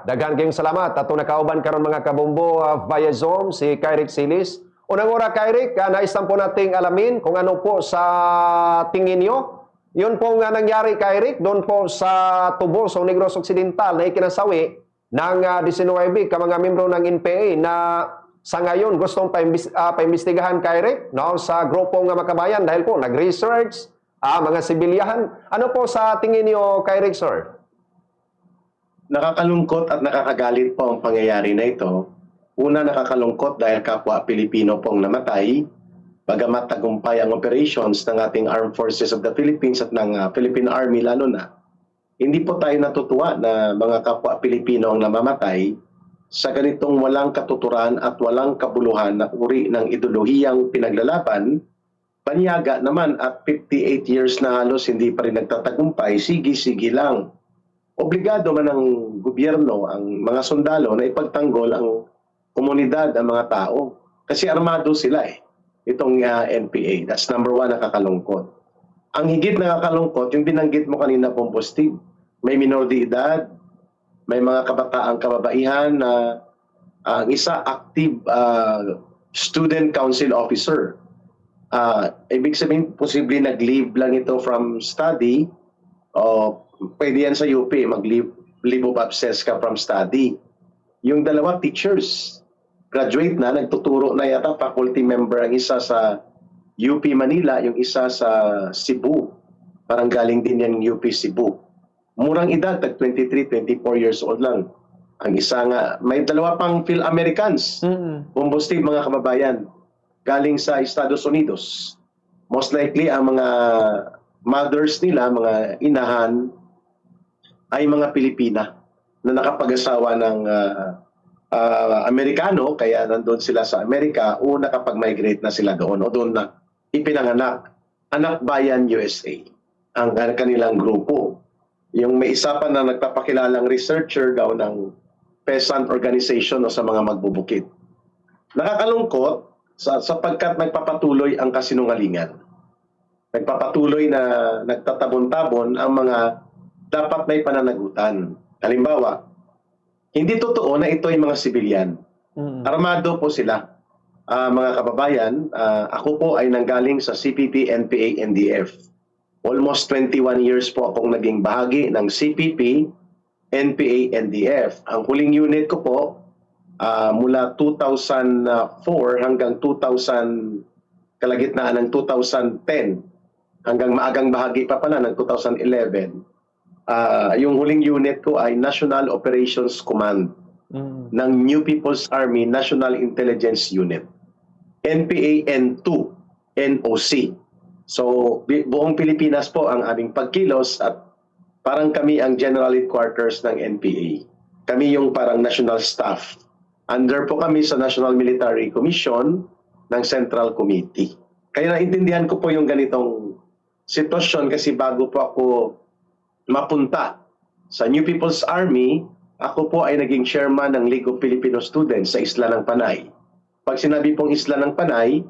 Daghang kayong salamat. Ato nakauban karon mga kabumbo via Zoom si Kyric Silis. Unang ora Kyric, naistan po nating alamin kung ano po sa tingin nyo. Yun po nga nangyari Kyric doon po sa Tubo, sa Negros Occidental na ikinasawi ng 19 ka mga membro ng NPA na sa ngayon gustong paimbestigahan Kyric no, sa grupo ng makabayan dahil po nag-research mga sibilyahan. Ano po sa tingin niyo Kyric, sir? Nakakalungkot at nakakagalit po ang pangyayari na ito. Una, nakakalungkot dahil kapwa Pilipino pong namatay, bagamat tagumpay ang operations ng ating Armed Forces of the Philippines at ng Philippine Army lalo na. Hindi po tayo natutuwa na mga kapwa Pilipino ang namamatay sa ganitong walang katuturan at walang kabuluhan na uri ng ideolohiyang pinaglalaban. Banyaga naman at 58 years na halos hindi pa rin nagtatagumpay, sige-sige lang. Obligado man ng gobyerno, ang mga sundalo na ipagtanggol ang komunidad, ang mga tao. Kasi armado sila itong NPA. That's number one, nakakalungkot. Ang higit nakakalungkot, yung binanggit mo kanina pong Steve, may minor de edad, may mga kabataang kababaihan na ang isa active student council officer. Ibig sabihin, posible nag-leave lang ito from study o pwede yan sa UP, mag-leave of absence ka from study. Yung dalawa teachers, graduate na, nagtuturo na yata, faculty member ang isa sa UP Manila, yung isa sa Cebu. Parang galing din yan UP Cebu. Murang edad, 23, 24 years old lang. Ang isa nga, may dalawa pang Phil-Americans. Steve, mga kababayan, galing sa Estados Unidos. Most likely, ang mga mothers nila, mga inahan, ay mga Pilipina na nakapag-asawa ng Amerikano, kaya nandun sila sa Amerika o nakapag-migrate na sila doon o doon na ipinanganak. Anak Bayan USA ang kanilang grupo. Yung may isa pa na nagpapakilalang researcher daw ng peasant organization o sa mga magbubukid. Nakakalungkot sapagkat nagpapatuloy ang kasinungalingan. Nagpapatuloy na nagtatabon-tabon ang mga dapat may pananagutan. Halimbawa, hindi totoo na ito ay mga sibilyan. Armado po sila. Mga kababayan, ako po ay nanggaling sa CPP, NPA, NDF. Almost 21 years po akong naging bahagi ng CPP, NPA, NDF. Ang huling unit ko po, mula 2004 hanggang 2000, kalagitnaan ng 2010, hanggang maagang bahagi pa pala ng 2011, yung huling unit ko ay National Operations Command ng New People's Army National Intelligence Unit. NPA N2, NOC. So, buong Pilipinas po ang aming pagkilos at parang kami ang General Headquarters ng NPA. Kami yung parang national staff. Under po kami sa National Military Commission ng Central Committee. Kaya naintindihan ko po yung ganitong sitwasyon kasi bago po ako mapunta sa New People's Army, ako po ay naging chairman ng League of Filipino Students sa Isla ng Panay. Pag sinabi pong Isla ng Panay,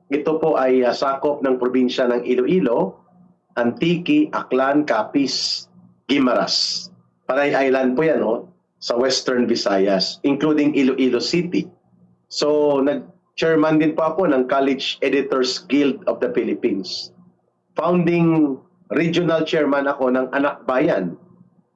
ito po ay sakop ng probinsya ng Iloilo, Antique, Aklan, Capiz, Guimaras. Panay Island po yan, sa Western Visayas, including Iloilo City. So, nag-chairman din po ako ng College Editors Guild of the Philippines. Founding regional chairman ako ng Anak Bayan.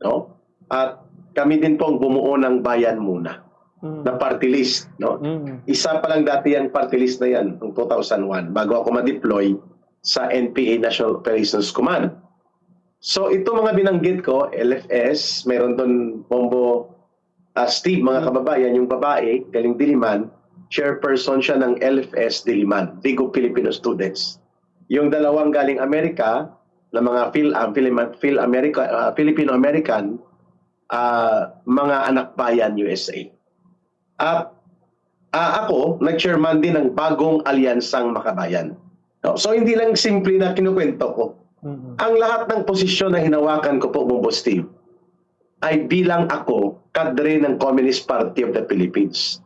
No? At kami din pong bumuo ng Bayan Muna na party list. No? Isa pa lang dati yung party list na yan noong 2001 bago ako ma-deploy sa NPA National Operations Command. So ito mga binanggit ko, LFS, mayroon doon Bombo Steve, mga kababayan, yung babae, galing Diliman, chairperson siya ng LFS Diliman, League of Filipino Students. Yung dalawang galing Amerika, na mga Filipino-American, mga anak bayan USA. At ako, nag-chairman din ng bagong alyansang makabayan. No? So hindi lang simple na kinukwento ko. Ang lahat ng posisyon na hinawakan ko po, Bombo Steve, ay bilang ako, kadre ng Communist Party of the Philippines.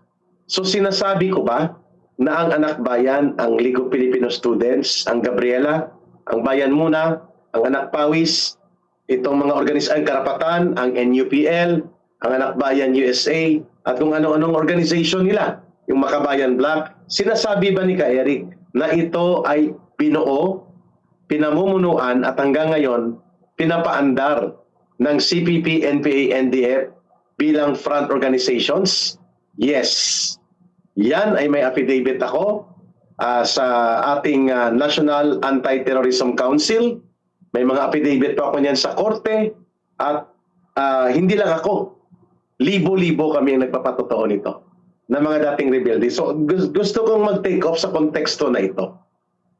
So sinasabi ko ba na ang anak bayan, ang League of Filipino Students, ang Gabriela, ang Bayan Muna, ang Anak Pawis, itong mga organisasyon karapatan, ang NUPL, ang Anak Bayan USA, at kung ano-anong organization nila, yung Makabayan Black, sinasabi ba ni Ka Eric na ito ay binuo, pinamumunuan at hanggang ngayon pinapaandar ng CPP, NPA, NDF bilang front organizations? Yes. Yan ay may affidavit ako sa ating National Anti-Terrorism Council. May mga affidavit pa ako niyan sa korte at hindi lang ako. Libo-libo kami ang nagpapatotoo nito na mga dating rebelde. So gusto kong mag-take off sa konteksto na ito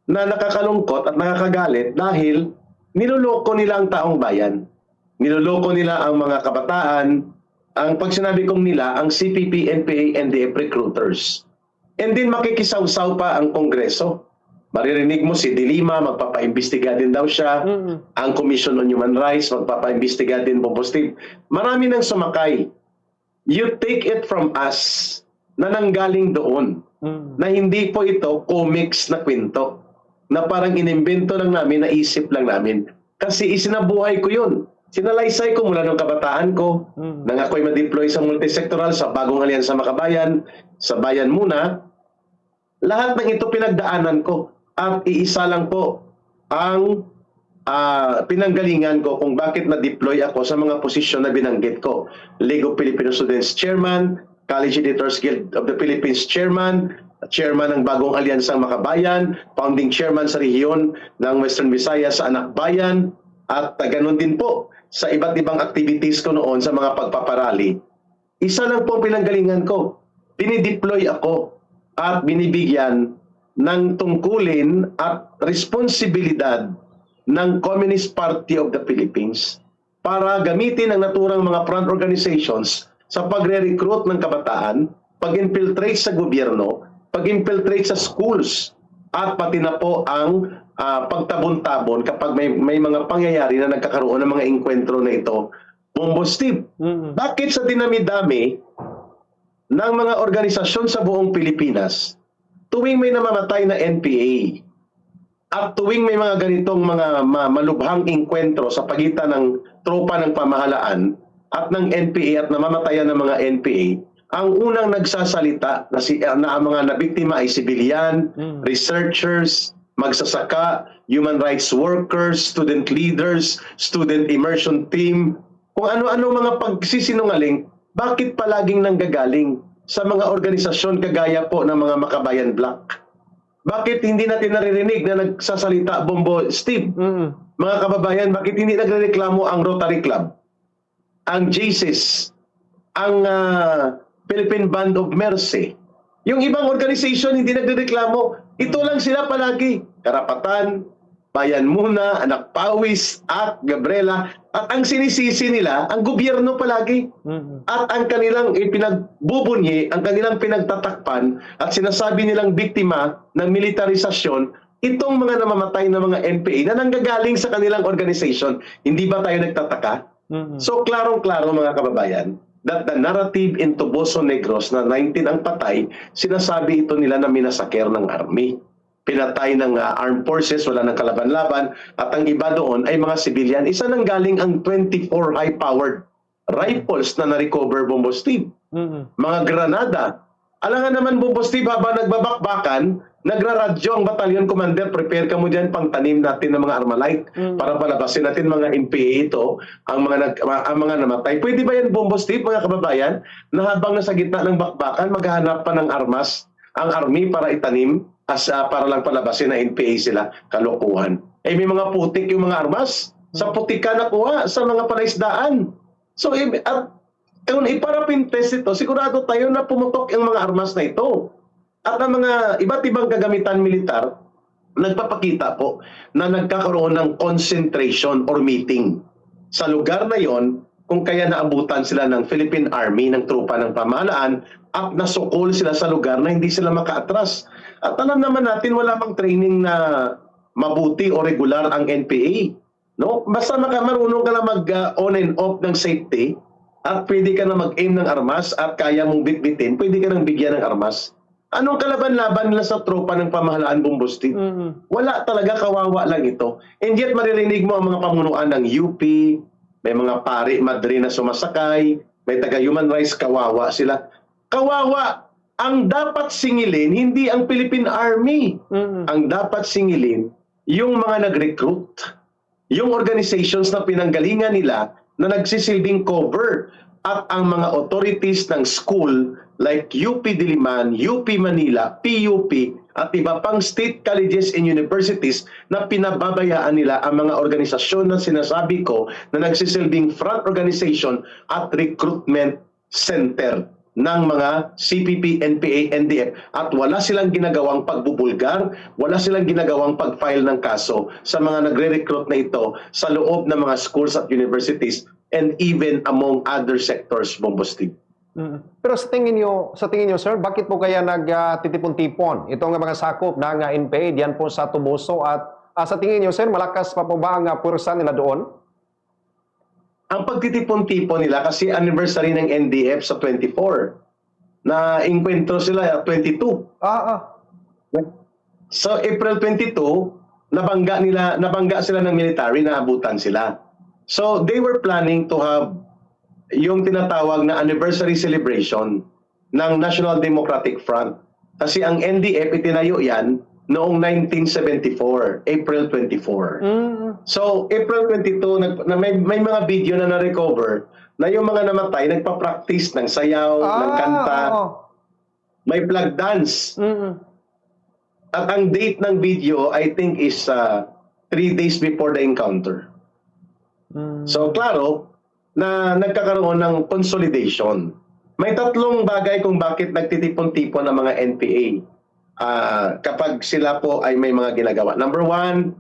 na nakakalungkot at nakakagalit dahil niloloko nila ang taong bayan. Niloloko nila ang mga kabataan. Ang pag sinabi kong nila, ang CPP, NPA, NDF recruiters. And then makikisawsaw pa ang Kongreso. Maririnig mo si Dilima, magpapaimbestiga din daw siya. Ang Commission on Human Rights, magpapaimbestiga din po. Marami nang sumakay. You take it from us na nanggaling doon. Na hindi po ito comics na kwento. Na parang inimbento lang namin, naisip lang namin. Kasi isinabuhay ko yun. Sinalaysay ko mula ng kabataan ko, nang ako'y ma-deploy sa multisectoral, sa bagong alyansa Makabayan, sa Bayan Muna. Lahat ng ito pinagdaanan ko. At iisa lang po ang pinanggalingan ko kung bakit na-deploy ako sa mga posisyon na binanggit ko. League of Filipino Students Chairman, College Editors Guild of the Philippines Chairman, Chairman ng Bagong Alyansang Makabayan, Founding Chairman sa rehiyon ng Western Visayas sa Anak Bayan, at ganun din po sa iba't ibang activities ko noon sa mga pagpaparali. Isa lang po ang pinanggalingan ko. Dinideploy ako at binibigyan ng tungkulin at responsibilidad ng Communist Party of the Philippines para gamitin ang naturang mga front organizations sa pagre-recruit ng kabataan, pag-infiltrate sa gobyerno, pag-infiltrate sa schools, at pati na po ang pagtabon-tabon kapag may mga pangyayari na nagkakaroon ng mga engkwentro na ito. Bombo Steve, bakit sa dinami-dami ng mga organisasyon sa buong Pilipinas, tuwing may namamatay na NPA at tuwing may mga ganitong mga malubhang engkwentro sa pagitan ng tropa ng pamahalaan at ng NPA at namamatayan ng mga NPA, ang unang nagsasalita na ang mga nabiktima ay sibilyan, researchers, magsasaka, human rights workers, student leaders, student immersion team, kung ano-ano mga pagsisinungaling, bakit palaging nanggagaling sa mga organisasyon kagaya po ng mga Makabayan Black? Bakit hindi natin naririnig na nagsasalita, Bombo Steve? Mga kababayan, bakit hindi nagrereklamo ang Rotary Club, ang JCIS, ang Philippine Band of Mercy? Yung ibang organisation hindi nagrereklamo. Ito lang sila palagi. Karapatan, Bayan Muna, Anak Pawis, at Gabriela. At ang sinisisi nila, ang gobyerno palagi. At ang kanilang ipinagbubunyi, ang kanilang pinagtatakpan, at sinasabi nilang biktima ng militarisasyon, itong mga namamatay na mga NPA na nanggagaling sa kanilang organization. Hindi ba tayo nagtataka? So, klarong-klaro mga kababayan, that the narrative in Tuboso Negros na 19 ang patay, sinasabi ito nila na minasaker ng army. Pinatay ng armed forces, wala ng kalaban-laban, at ang iba doon ay mga civilian. Isa nang galing ang 24 high-powered rifles na na-recover, Bombo Steve. Mga granada. Alam nga naman, Bombo Steve, habang nagbabakbakan, nagraradyo ang battalion commander, prepare ka mo dyan pang tanim natin ng mga Armalite para palabasin natin mga NPA ito, ang mga namatay. Pwede ba yan, Bombo Steve, mga kababayan, na habang nasa gitna ng bakbakan, maghahanap pa ng armas ang army para itanim, para lang palabasin na NPA sila? Kalokohan. Eh, may mga putik yung mga armas. Sa putik ka nakuha, sa mga palaisdaan. So, at kung iparapin test ito, sigurado tayo na pumutok yung mga armas na ito. At ang mga iba't ibang kagamitan militar, nagpapakita po na nagkakaroon ng concentration or meeting. Sa lugar na yon, kung kaya naabutan sila ng Philippine Army, ng trupa ng pamahalaan, at nasukol sila sa lugar na hindi sila makaatras. At alam naman natin, wala pang training na mabuti o regular ang NPA. No? Basta marunong ka na mag-on and off ng safety, at pwede ka na mag-aim ng armas, at kaya mong bitbitin, pwede ka nang bigyan ng armas. Anong kalaban-laban nila sa tropa ng pamahalaan, Bombo Steve? Wala talaga, kawawa lang ito. And yet maririnig mo ang mga pamunuan ng UP, may mga pari, madre na sumasakay, may taga-human rights, kawawa sila. Kawawa! Ang dapat singilin, hindi ang Philippine Army. Ang dapat singilin, yung mga nag-recruit. Yung organizations na pinanggalingan nila na nagsisilbing cover. At ang mga authorities ng school like UP Diliman, UP Manila, PUP, at iba pang state colleges and universities na pinababayaan nila ang mga organisasyon na sinasabi ko na nagsisilbing front organization at recruitment center ng mga CPP, NPA, NDF at wala silang ginagawang pagbubulgar, wala silang ginagawang pag-file ng kaso sa mga nagre-recruit na ito sa loob ng mga schools at universities and even among other sectors, Bombostig. Pero sa tingin niyo sir, bakit po kaya nagtitipon-tipon itong mga sakop ng NPA diyan po sa Tubuso at sa tingin niyo sir, malakas pa po ba ang pwersa nila doon? Ang pagtitipon-tipon nila kasi anniversary ng NDF sa 24 na inkwentro sila 22. So April 22, nabangga sila ng military, naabutan sila. So they were planning to have yung tinatawag na anniversary celebration ng National Democratic Front. Kasi ang NDF itinayo yan noong 1974, April 24. So April 22, may mga video na na-recover na yung mga namatay nagpa-practice ng sayaw, ng kanta, may flag dance. At ang date ng video, I think is 3 days before the encounter. So klaro na nagkakaroon ng consolidation. May tatlong bagay kung bakit nagtitipon-tipon ang mga NPA kapag sila po ay may mga ginagawa. Number 1,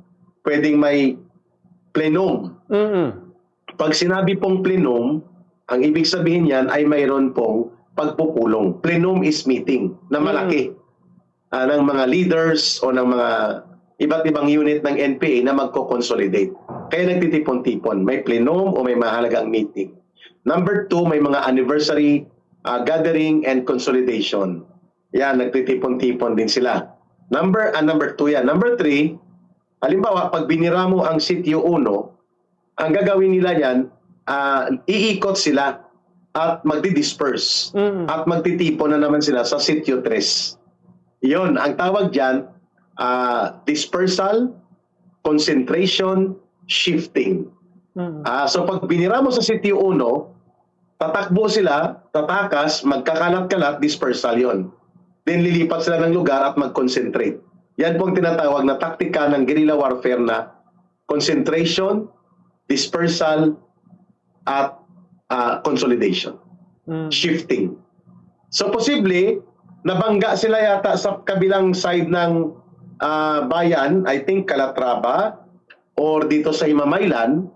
pwedeng may plenum. Pag sinabi pong plenum, ang ibig sabihin yan ay mayroon pong pagpupulong. Plenum is meeting na malaki ng mga leaders o ng mga iba't ibang unit ng NPA na magko-consolidate. Kaya nagtitipon-tipon. May plenum o may mahalagang meeting. Number 2, may mga anniversary gathering and consolidation. Yan, nagtitipon-tipon din sila. Number 2 yan. Number 3, halimbawa, pag binira mo ang sitio 1, ang gagawin nila yan, iikot sila at magdi-disperse. At magtitipon na naman sila sa sitio 3. Yon, ang tawag dyan, dispersal, concentration, shifting. So pag binira mo sa sitio 1, tatakbo sila, tatakas, magkakalat-kalat, dispersal yon. Then lilipat sila ng lugar at mag-concentrate. Yan po ang tinatawag na taktika ng guerrilla warfare na concentration, dispersal, at consolidation. Shifting. So posible, nabangga sila yata sa kabilang side ng bayan, I think Calatrava, or dito sa Himamaylan,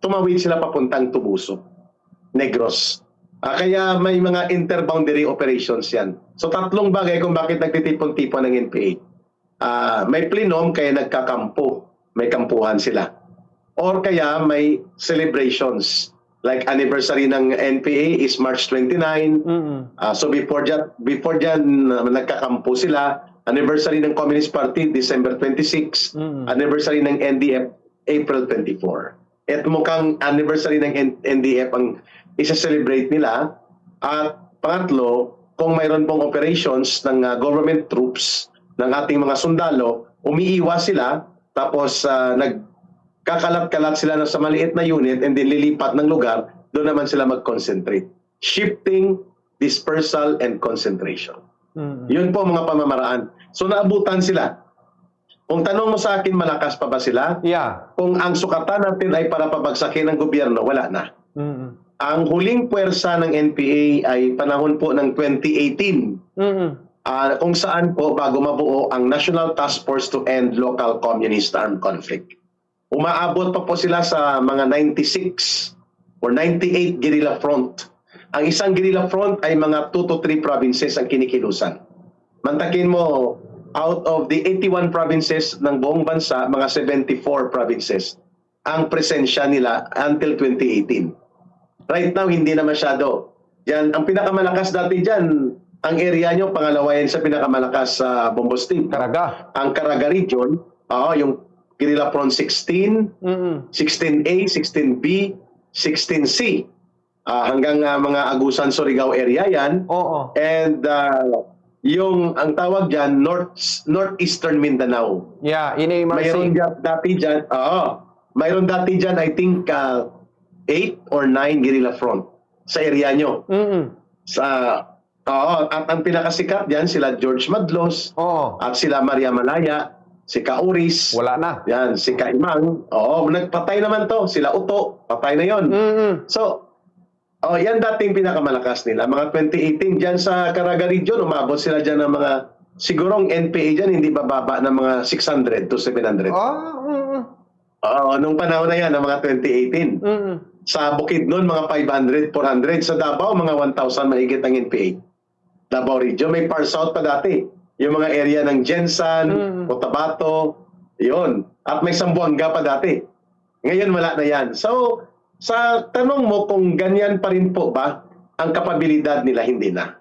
tumawid sila papuntang Tubuso, Negros. Kaya may mga interboundary operations yan. So tatlong bagay kung bakit nagtitipon-tipon ng NPA. May plenum kaya nagkakampo, may kampuhan sila. Or kaya may celebrations. Like anniversary ng NPA is March 29. So before dyan nagkakampo sila. Anniversary ng Communist Party, December 26. Anniversary ng NDF, April 24. At mukhang anniversary ng NDF ang isa-celebrate nila. At pangatlo, kung mayroon pong operations ng government troops, ng ating mga sundalo, umiiwas sila, tapos nagkakalat-kalat sila sa maliit na unit and then lilipat ng lugar, doon naman sila mag-concentrate. Shifting, dispersal, and concentration. Yun po mga pamamaraan. So naabutan sila. Kung tanong mo sa akin, malakas pa ba sila? Yeah. Kung ang sukatan natin ay para pabagsakin ng gobyerno, wala na. Ang huling puwersa ng NPA ay panahon po ng 2018. Kung saan po bago mabuo ang National Task Force to End Local Communist Armed Conflict. Umaabot pa po sila sa mga 96 or 98 guerrilla front. Ang isang guerrilla front ay mga 2 to 3 provinces ang kinikilusan. Mantakin mo, out of the 81 provinces ng buong bansa, mga 74 provinces ang presensya nila until 2018. Right now, hindi na masyado. Yan, ang pinakamalakas dati dyan, ang area nyo, pangalawa yan sa pinakamalakas sa Bombostig. Caraga. Ang Caraga region, yung guerrilla front 16, 16A, 16B, 16C. hanggang mga Agusan, Surigao area yan. Oo. And ang tawag dyan, Northeastern Mindanao. Yeah, ini Mayroon dati dyan, mayroon dati dyan, I think, 8 or 9 guerrilla front sa area nyo. At ang pinakasikat dyan, sila George Madlos, Oo. at sila Maria Malaya, si Kauris, Wala na. yan, si Kaimang. Nagpatay naman to. Sila Uto, patay na yon. So, yan dating pinakamalakas nila. Mga 2018 dyan sa Caraga region, umabot sila dyan ng mga, sigurong NPA dyan, hindi bababa ng mga 600 to 700. Nung panahon na yan, ng mga 2018. Sa Bukidnon, mga 500, 400. Sa Davao, mga 1,000 mahigit ang NPA. Davao region, may far south pa dati. Yung mga area ng Jensan, Cotabato, yun. At may Sambuanga pa dati. Ngayon, wala na yan. So, sa tanong mo kung ganyan pa rin po ba ang kapabilidad nila, hindi na.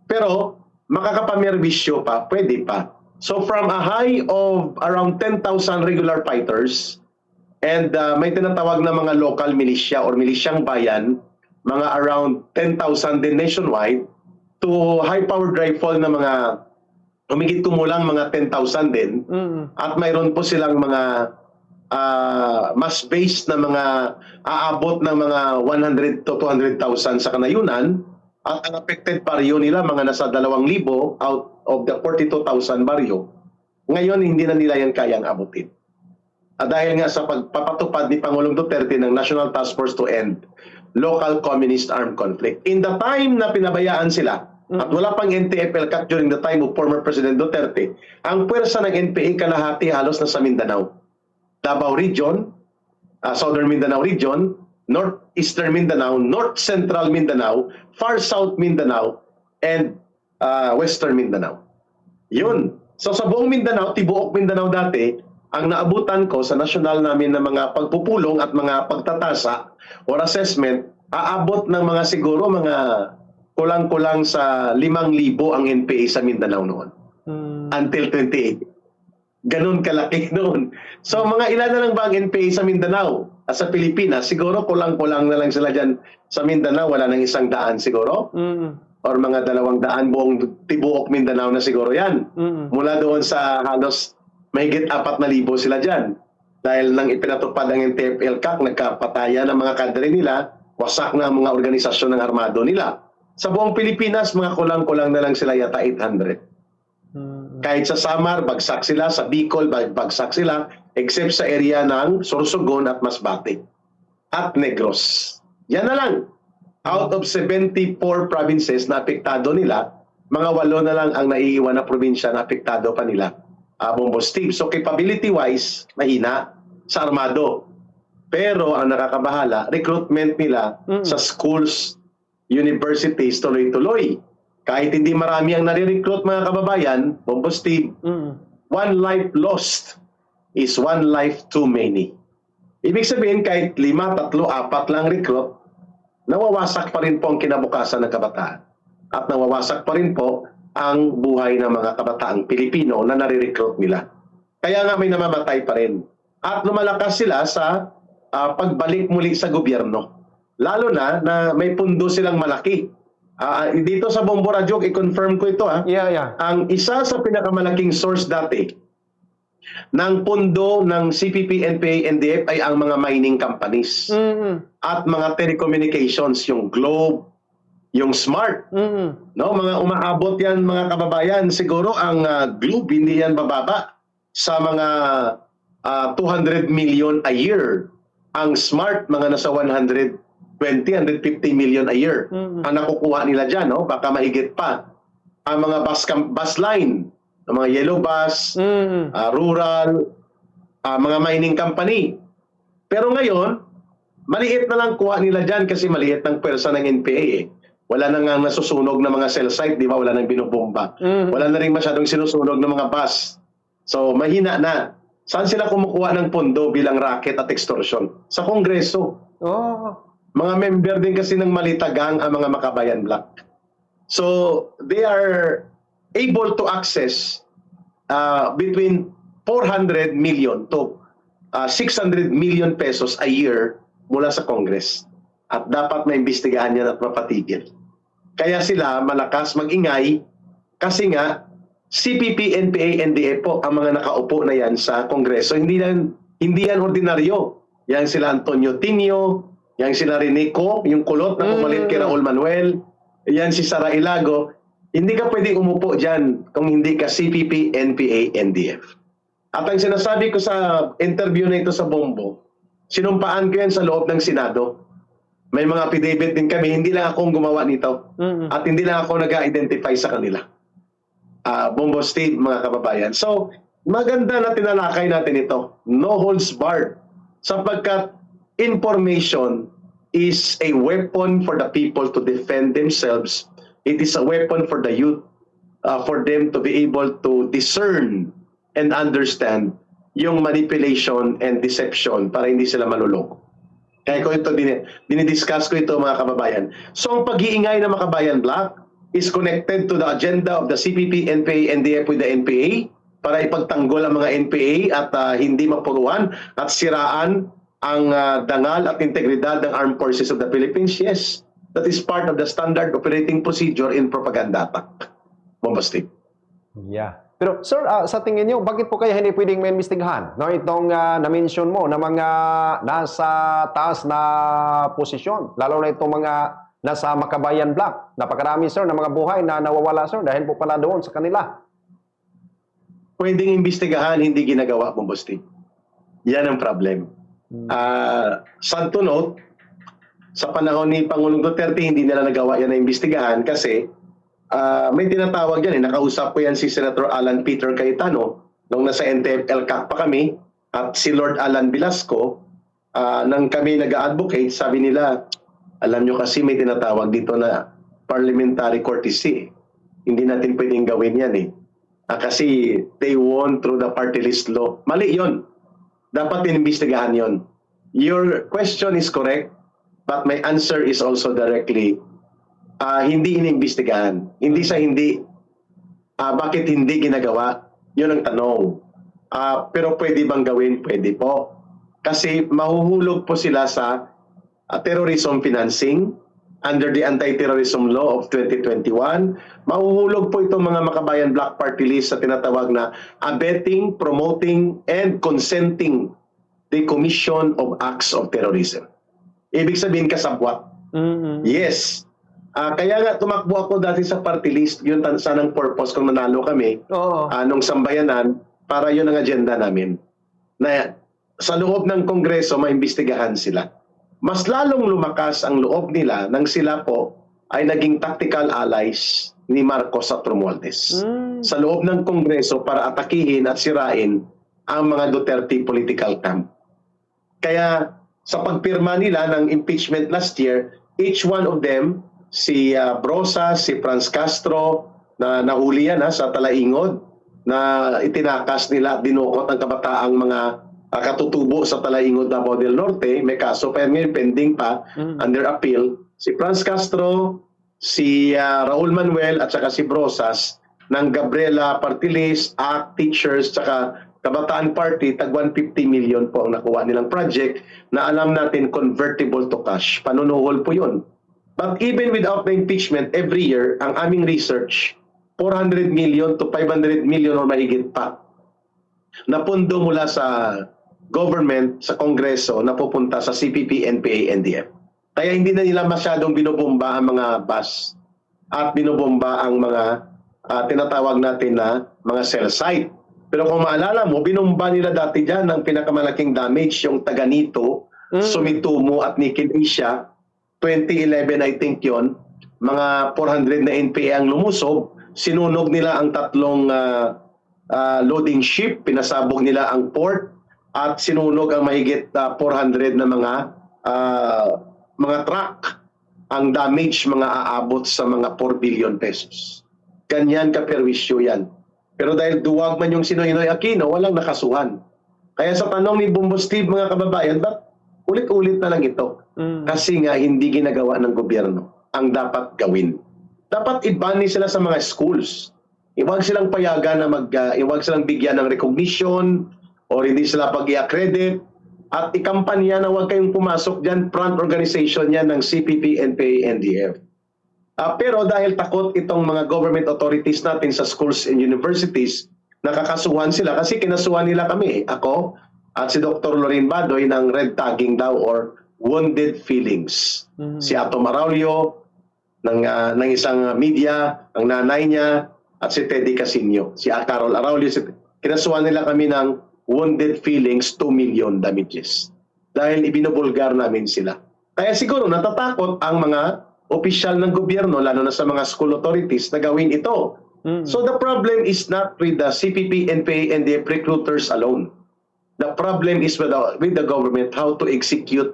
Pero makakapamerbisyo pa, pwede pa. So from a high of around 10,000 regular fighters and may tinatawag na mga local militia or milisyang bayan, mga around 10,000 din nationwide, to high-powered rifle na mga humigit kumulang mga 10,000 din. At mayroon po silang mga mas based na mga aabot ng mga 100 to 200,000 sa kanayunan, at ang affected baryo nila mga nasa 2,000 out of the 42,000 baryo. Ngayon hindi na nila yan kayang abutin. Dahil nga sa pagpapatupad ni Pangulong Duterte ng National Task Force to End Local Communist Armed Conflict. In the time na pinabayaan sila, at wala pang NTF-ELCAC during the time of former President Duterte, ang puwersa ng NPA kalahati halos na sa Mindanao. Davao Region, Southern Mindanao Region, Northeastern Mindanao, North Central Mindanao, Far South Mindanao, and Western Mindanao. Yun. So sa buong Mindanao, tibuok Mindanao dati, ang naabutan ko sa nasyonal namin na mga pagpupulong at mga pagtatasa or assessment, aabot ng mga siguro mga kulang-kulang sa 5,000 ang NPA sa Mindanao noon. Until 2018. Ganun kalaki noon. So mga ilan na lang ba ang NPA sa Mindanao? Sa Pilipinas, siguro kulang-kulang na lang sila dyan sa Mindanao. Wala nang 100 siguro. Or mga 200 buong tibuok Mindanao na siguro yan. Mula doon sa halos mahigit 4,000 sila dyan. Dahil nang ipinatupad ang NTF-ELCAC, nagkapatayan ng mga kadre nila, wasak na ang mga organisasyon ng armado nila. Sa buong Pilipinas, mga kulang-kulang na lang sila yata 800. Kahit sa Samar, bagsak sila. Sa Bicol, bagsak sila. Except sa area ng Sorsogon at Masbate. At Negros. Yan na lang. Out of 74 provinces na apektado nila, mga 8 na lang ang naiiwan na probinsya na apektado pa nila. Bombos Team. So capability-wise, mahina sa armado. Pero ang nakakabahala, recruitment nila sa schools, universities, tuloy-tuloy. Kahit hindi marami ang nare-recruit mga kababayan, Bombos Team, one life lost is one life too many. Ibig sabihin, kahit 5, 3, 4 lang recruit, nawawasak pa rin po ang kinabukasan ng kabataan. At nawawasak pa rin po ang buhay ng mga kabataang Pilipino na nare-recruit nila. Kaya nga may namamatay pa rin. At lumalakas sila sa pagbalik muli sa gobyerno. Lalo na may pundo silang malaki. Dito sa Bombo Radio, i-confirm ko ito. Yeah. Ang isa sa pinakamalaking source dati ng pundo ng CPP, NPA, NDF ay ang mga mining companies at mga telecommunications, yung Globe, yung Smart. No, mga umaabot yan mga kababayan. Siguro ang Globe hindi yan bababa sa mga 200 million a year. Ang Smart mga nasa 150 million a year ang nakukuha nila dyan, no? Baka mahigit pa. Ang mga bus line, ang mga yellow bus, rural, mga mining company. Pero ngayon, maliit na lang kuha nila dyan kasi maliit ng pwersa ng NPA eh. Wala na nga nasusunog na mga cell site, di ba? Wala nang binubomba. Wala na rin masyadong sinusunog ng mga bus. So, mahina na. Saan sila kumukuha ng pondo bilang racket at extortion? Sa Kongreso. Mga member din kasi ng Malitagang ang mga Makabayan Black. So, they are able to access between 400 million to 600 million pesos a year mula sa Congress. at dapat maimbestigahan yan at mapatigil. Kaya sila malakas mag-ingay kasi nga CPP, NPA, NDF po ang mga nakaupo na yan sa Kongreso. Hindi yan ordinaryo. Yan sila Antonio Tinio, yan sila Renico, yung kulot na pumalit kay Raul Manuel, yan si Sara Ilago. Hindi ka pwedeng umupo dyan kung hindi ka CPP, NPA, NDF. At ang sinasabi ko sa interview na ito sa Bombo, sinumpaan ko yan sa loob ng Senado. May mga affidavit din kami, hindi lang akong gumawa nito. At hindi lang ako nag-identify sa kanila. Bombo Steve, mga kababayan. So, maganda na tinalakay natin ito. No holds barred. Sapagkat information is a weapon for the people to defend themselves. It is a weapon for the youth, for them to be able to discern and understand yung manipulation and deception para hindi sila maluloko. Kaya ko ito, dinidiscuss ko ito, mga kababayan. So, ang pag-iingay ng Makabayan Black is connected to the agenda of the CPP, NPA, NDF with the NPA para ipagtanggol ang mga NPA at hindi mapuruan at siraan ang dangal at integridad ng Armed Forces of the Philippines. Yes, that is part of the standard operating procedure in propaganda attack. Bombo Steve. Yeah. Pero sir, sa tingin niyo, bakit po kaya hindi pwedeng maimbestigahan? No, itong na-mention mo na mga nasa taas na posisyon, lalo na itong mga nasa Makabayan Black. Napakarami sir na mga buhay na nawawala sir dahil po pala doon sa kanila. Pwedeng imbestigahan, hindi ginagawa, Bombo Steve. Yan ang problem. Sad to note, sa panahon ni Pangulong Duterte, hindi nila nagawa yan na imbestigahan kasi may tinatawag yan. Nakausap ko yan si Senator Alan Peter Cayetano nung nasa NTF-ELCAC pa kami at si Lord Alan Velasco nang kami nag-advocate, sabi nila, alam nyo kasi may tinatawag dito na parliamentary courtesy. Hindi natin pwedeng gawin yan eh. Kasi they won through the party list law. Mali yon. Dapat inimbestigahan yon. Your question is correct, but my answer is also directly, hindi inimbestigahan. Hindi sa hindi. Bakit hindi ginagawa? Yun ang tanong. Pero pwede bang gawin? Pwede po. Kasi mahuhulog po sila sa terrorism financing under the Anti-Terrorism Law of 2021. Mahuhulog po itong mga Makabayan Black Party List sa tinatawag na abetting, promoting, and consenting the commission of acts of terrorism. Ibig sabihin kasabwat. Yes. Kaya nga tumakbo ako dati sa party list, yun sanang purpose kung nanalo kami nung sambayanan, para yun ang agenda namin. Na sa loob ng Kongreso, maimbestigahan sila. Mas lalong lumakas ang loob nila nang sila po ay naging tactical allies ni Marcos at Romualdez sa loob ng Kongreso para atakihin at sirain ang mga Duterte political camp. Kaya sa pagpirma nila ng impeachment last year, each one of them, si Brosas, si Franz Castro, na nahuli yan sa Talaingod, na itinakas nila at dinukot ang kabataang mga katutubo sa Talaingod, Davao del Norte, may kaso pa ngayon pending pa under appeal. Si Franz Castro, si Raul Manuel at saka si Brosas ng Gabriela Party List, ACT, Teachers, saka Kabataan Party, tag 150 million po ang nakuha nilang project na alam natin convertible to cash. Panunuhol po yun. But even without the impeachment, every year, ang aming research, 400 million to 500 million or mahigit pa, napundo mula sa government, sa Kongreso, na pupunta sa CPP, NPA, NDF. Kaya hindi na nila masyadong binobomba ang mga bus at binobomba ang mga tinatawag natin na mga cell site. Pero kung maalala mo, binomba nila dati dyan ng pinakamalaking damage, yung Taganito, Sumitomo at Nikkei Asia. 2011, I think yon, mga 400 na NPA ang lumusob. Sinunog nila ang tatlong loading ship, pinasabog nila ang port, at sinunog ang mahigit 400 na mga truck. Ang damage mga aabot sa mga 4 billion pesos. Ganyan kaperwisyo yan. Pero dahil duwag man yung Sinoy Aquino, walang nakasuhan. Kaya sa tanong ni Bombo Steve, mga kababayan, ulit-ulit na lang ito. Kasi nga hindi ginagawa ng gobyerno ang dapat gawin. Dapat i-ban sila sa mga schools. Iwag silang payagan na iwag silang bigyan ng recognition or hindi sila pag-i-accredit at ikampanya na huwag kayong pumasok dyan, front organization yan ng CPP, NPA, NDF. Pero dahil takot itong mga government authorities natin sa schools and universities, nakakasuhan sila kasi kinasuhan nila kami. Ako at si Dr. Lorin Badoy ng red tagging daw or wounded feelings. Si Ato Maraulio ng isang media, ang nanay niya, at si Teddy Casino, si Carol Araulio. Kinasuhan nila kami ng wounded feelings, 2 million damages. Dahil ibinubulgar namin sila. Kaya siguro natatakot ang mga opisyal ng gobyerno, lalo na sa mga school authorities, na gawin ito. So the problem is not with the CPP, NPA, and the recruiters alone. The problem is with the government how to execute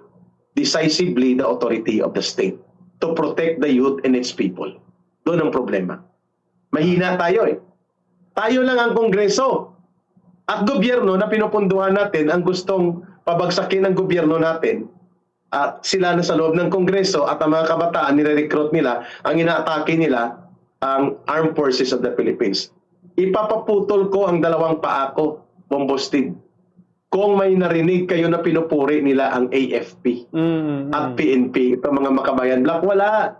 decisively the authority of the state to protect the youth and its people. Doon ang problema. Mahina tayo eh. Tayo lang ang Kongreso at gobyerno na pinupunduhan natin ang gustong pabagsakin ng gobyerno natin. At sila na sa loob ng Kongreso at ang mga kabataan nire-recruit nila, ang inaatake nila ang Armed Forces of the Philippines. Ipapaputol ko ang dalawang paa ko, Bombostid, kung may narinig kayo na pinupuri nila ang AFP at PNP, itong mga Makabayan Black, wala.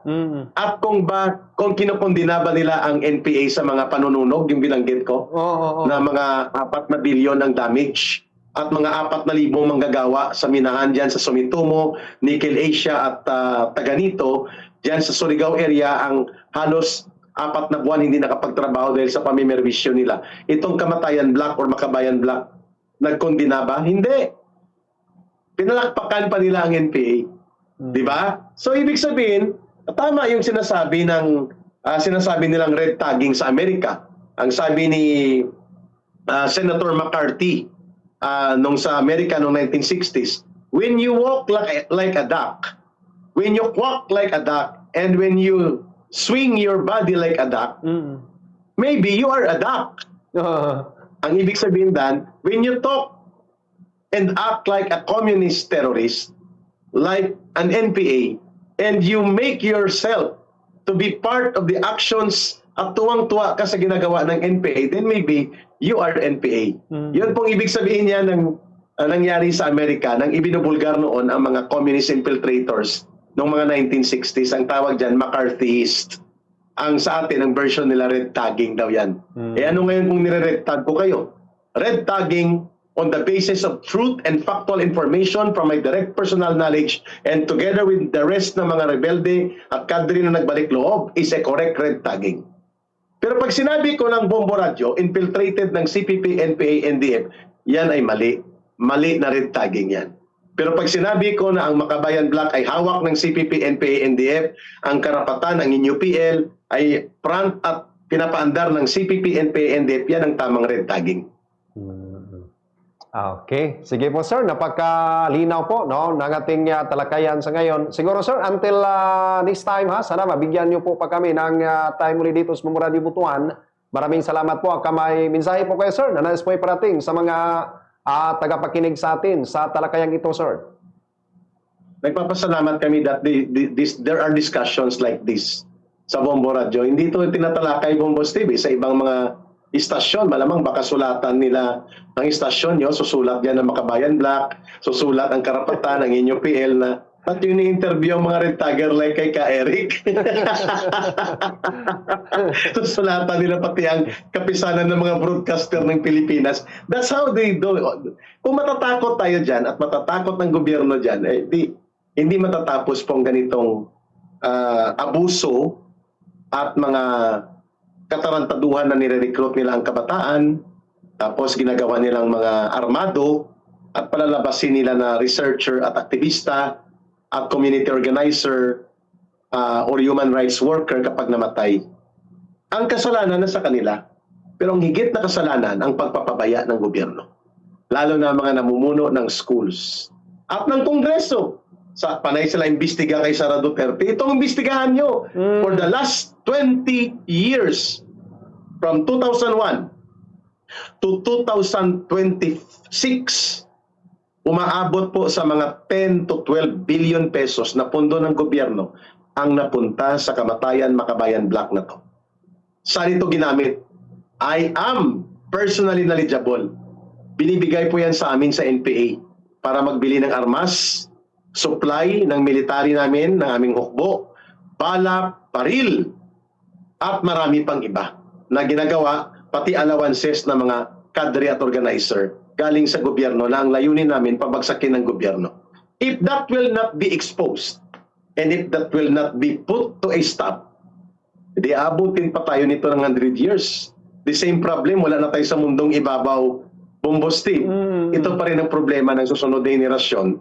At kung kinukundina ba nila ang NPA sa mga panununog, yung binanggit ko, na mga 4 na bilyon ang damage, at mga 4,000 manggagawa sa minahan dyan sa Sumitomo, Nickel Asia at Taganito, dyan sa Surigao area, ang halos 4 na buwan hindi nakapagtrabaho dahil sa pamimerwisyo nila. Itong Kamatayan Black or Makabayan Black, nagkondina ba? Hindi. Pinalakpakan pa nila ang NPA. Di ba? So, ibig sabihin, tama yung sinasabi nilang red tagging sa Amerika. Ang sabi ni Senator McCarthy, nung sa Amerika noong 1960s, when you walk like a duck, when you quack like a duck, and when you swing your body like a duck, maybe you are a duck. Ang ibig sabihin dan, when you talk and act like a communist terrorist, like an NPA, and you make yourself to be part of the actions at tuwang-tuwa ka sa ginagawa ng NPA, then maybe you are NPA. Yun pong ibig sabihin niya ng nangyari sa Amerika, nang ibinubulgar noon ang mga communist infiltrators noong mga 1960s. Ang tawag dyan, McCarthyist. Ang sa atin, ang version nila, red tagging daw yan. Eh ano ngayon kung nire-red tag ko kayo? Red tagging on the basis of truth and factual information from my direct personal knowledge and together with the rest ng mga rebelde at kadri na nagbalik loob is a correct red tagging. Pero pag sinabi ko ng Bombo Radio, infiltrated ng CPP, NPA, NDF, yan ay mali. Mali na red tagging yan. Pero pag sinabi ko na ang Makabayan Black ay hawak ng CPP, NPA, NDF, ang karapatan ng UPL ay front at pinapaandar ng CPP, NPA, NDF, yan ang tamang red tagging. Okay. Sige po, sir. Napakalinaw po, no, ng ating talakayan sa ngayon. Siguro, sir, until this time, sana mabigyan niyo po pa kami ng time ulit dito sa Bombo Radio Butuan. Maraming salamat po. May mensahe po kayo, sir, na nais po iparating sa mga tagapakinig sa atin sa talakayang ito, sir. Nagpapasalamat kami that there are discussions like this sa Bombo Radio. Hindi ito tinatalakay Bombo TV sa ibang mga istasyon. Malamang baka sulatan nila ang istasyon nyo, susulat yan ng Makabayan Black, susulat ang karapatan ng inyong PL na at yung ni-interview ang mga red tagger like kay Ka Eric. Susulatan nila pati ang kapisanan ng mga broadcaster ng Pilipinas. That's how they do it. Kung matatakot tayo dyan at matatakot ng gobyerno dyan, hindi matatapos pong ganitong abuso at mga katarantaduhan na nire-recruit nila ang kabataan, tapos ginagawa nilang mga armado at palalabasin nila na researcher at aktivista at community organizer or human rights worker kapag namatay. Ang kasalanan na sa kanila, pero ang higit na kasalanan ang pagpapabaya ng gobyerno. Lalo na mga namumuno ng schools at ng Kongreso. Panay sila imbestiga kay Sara Duterte. Itong imbestigahan nyo for the last 20 years from 2001 to 2026 umaabot po sa mga 10 to 12 billion pesos na pondo ng gobyerno ang napunta sa Kamatayan Makabayan Black na to. Saan ito ginamit? I am personally knowledgeable. Binibigay po yan sa amin sa NPA. para magbili ng armas, supply ng military namin, ng aming hukbo, bala, baril, at marami pang iba na ginagawa, pati allowances ng mga kadre at organizer galing sa gobyerno na ang layunin namin pabagsakin ng gobyerno. If that will not be exposed and if that will not be put to a stop, di abutin pa tayo nito ng 100 years. The same problem, wala na tayo sa mundong ibabaw, Bombosti. Ito pa rin ang problema ng susunod na henerasyon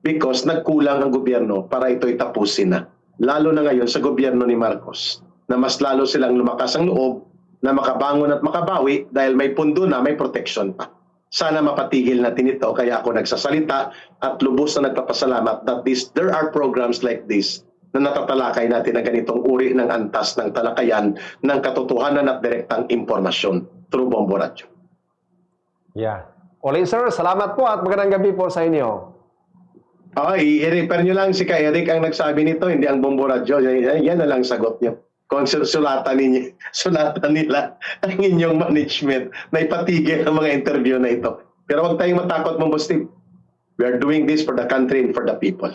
because nagkulang ang gobyerno para ito'y tapusin na. Lalo na ngayon sa gobyerno ni Marcos, na mas lalo silang lumakas ang loob na makabangon at makabawi dahil may pundo na, may protection pa. Sana mapatigil natin ito, kaya ako nagsasalita at lubos na nagpapasalamat that there are programs like this na natatalakay natin ang ganitong uri ng antas ng talakayan ng katotohanan at direktang impormasyon through Bombo Radio. Yeah. Uli sir, salamat po at magandang gabi po sa inyo. Okay, i-refer nyo lang si Ka Eric ang nagsabi nito, hindi ang Bombo Radio. Yan na lang sagot nyo. Kung sulatan nila ang inyong management na ipatigil ang mga interview na ito. Pero huwag tayong matakot, Bombo Steve. We are doing this for the country and for the people.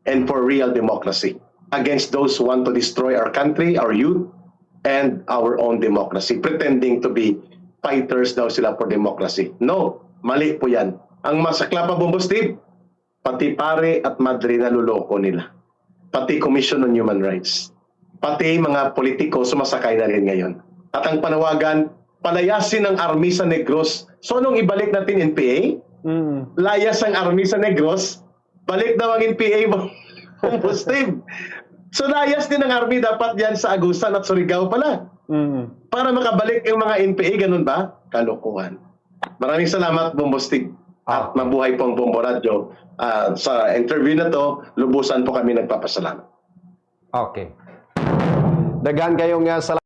And for real democracy. Against those who want to destroy our country, our youth, and our own democracy. Pretending to be fighters daw sila for democracy. No, mali po yan. Ang masakla pa, Bombo Steve, pati pare at madre naluloko nila. Pati Commission on Human Rights. Pati mga politiko sumasakay na rin ngayon. At ang panawagan, palayasin ang army sa Negros. So anong ibalik natin NPA? Layas ang army sa Negros, balik daw ang NPA mo. Steve. So layas din ang army dapat yan sa Agusan at Surigao pala. Para makabalik yung mga NPA, ganun ba? Kalokohan. Maraming salamat, Bombo Steve. At mabuhay po ang Bombo Radio. Sa interview na to, lubusan po kami nagpapasalamat. Okay. Daghan kayong salamat.